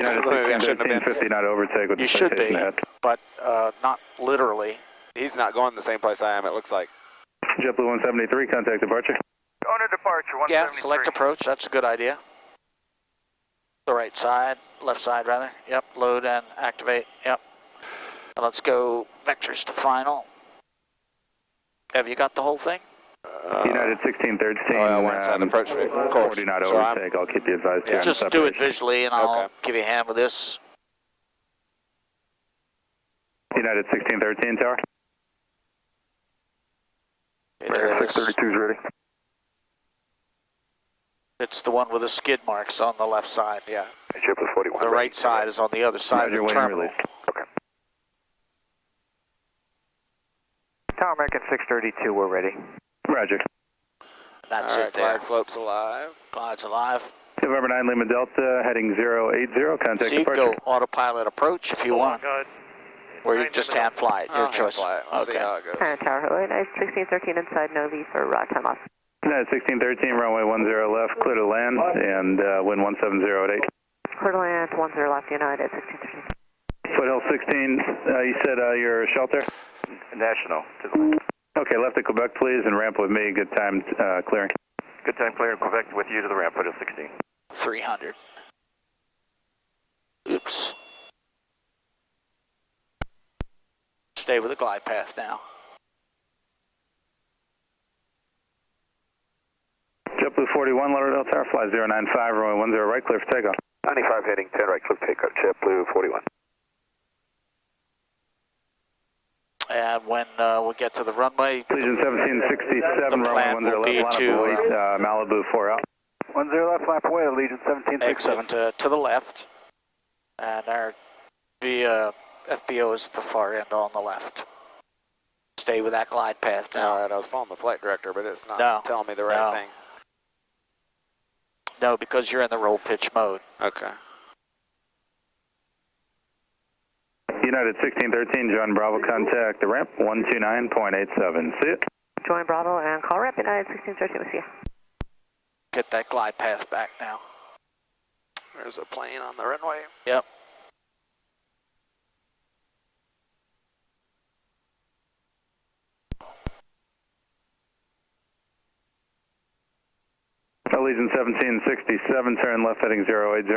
United Maybe I shouldn't have been. 50 not overtake with You the should be, citation ahead. but not literally. He's not going the same place I am, it looks like. JetBlue 173, contact departure. Going to departure, 173. Yeah, select approach, that's a good idea. The right side, left side rather. Yep, load and activate, yep. Now let's go vectors to final. Have you got the whole thing? United 1613. Oh, yeah, we're inside the approach vehicle. Of course. 40 not So overtake, I'll keep you advised here. Just do it visually and I'll give you a hand with this. United 1613 tower. 632 is ready. It's the one with the skid marks on the left side, yeah. JetBlue 41. The right side is on the other side of the terminal. Okay. Tower American 632, we're ready. Roger. That's All right, it there. glide slope's alive. Glide's alive. November 9 Lima Delta, heading 080, contact So you can departure. go autopilot approach if you want. Or you can just hand fly it, your choice. We'll see how it goes. Tower Hello, United 1613 inside, no V for time off. United 1613, runway 10 left, clear to land, and wind 170 at 8. Clear to land, 10 left, United 1613. Foothill 16, you said your shelter? National, to the left. Okay, left to Quebec, please, and ramp with me. Good time clearing. Good time clearing Quebec with you to the ramp, Foothill 16. 300. Oops. Stay with the glide path now. JetBlue 41, Lauderdale Tower, fly 095, runway 10 right, clear for takeoff. 95 heading 10 right, clear takeoff, JetBlue 41. And when we get to the runway, Legion 1767, The plan runway 10 will be left, to, line up await, Malibu 4 out. 10 left, flap away, Legion 1767. exit to the left. And our FBO is at the far end on the left. Stay with that glide path now. All right, I was following the flight director, but it's not telling me the right thing. No, because you're in the roll pitch mode. Okay. United 1613, John Bravo, contact the ramp 129.87. See it? Join Bravo and call ramp, United 1613, we'll see you. Get that glide path back now. There's a plane on the runway. Yep. Legion 1767, turn left heading 080,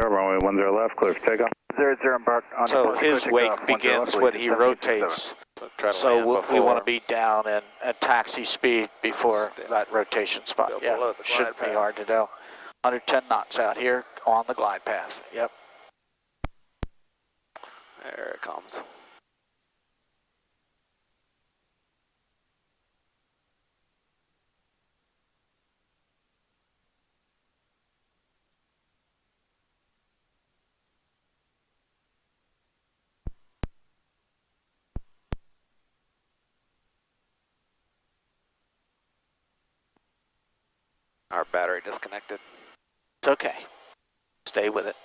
runway 10 left, clear for takeoff. 00 embark on So departure, his takeoff, wake 10 begins left, when Legion he 1767. rotates. So try to So land we want to before. be down and at taxi speed before that rotation spot. Go Yeah, below the shouldn't glide be path. hard to do. 110 knots out here on the glide path. Yep. There it comes. Our battery disconnected. It's okay. Stay with it.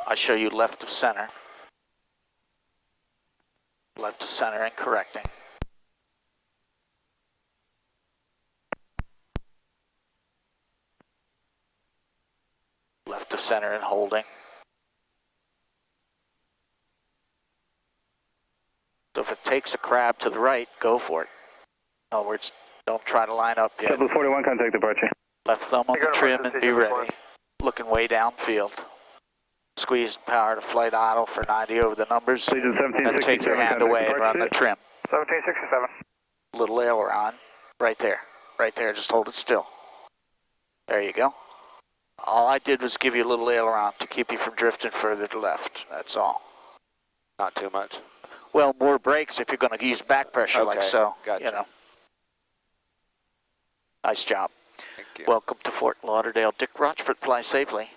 I show you left of center. Left of center and correcting. Left of center and holding. So if it takes a crab to the right, go for it. In other words, don't try to line up yet. JetBlue 41, contact departure. Left thumb on the trim and be ready. Looking way downfield. Squeeze power to flight idle for 90 over the numbers. Legion And 1767, take your hand contact away and run the departure. trim. 1767. Little aileron. Right there. Right there. Just hold it still. There you go. All I did was give you a little aileron to keep you from drifting further to left. That's all. Not too much. Well, more brakes if you're going to use back pressure like Okay, so. gotcha. You know. Nice job. Thank you. Welcome to Fort Lauderdale. Dick Rochfort, fly safely.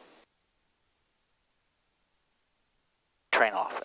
Train off.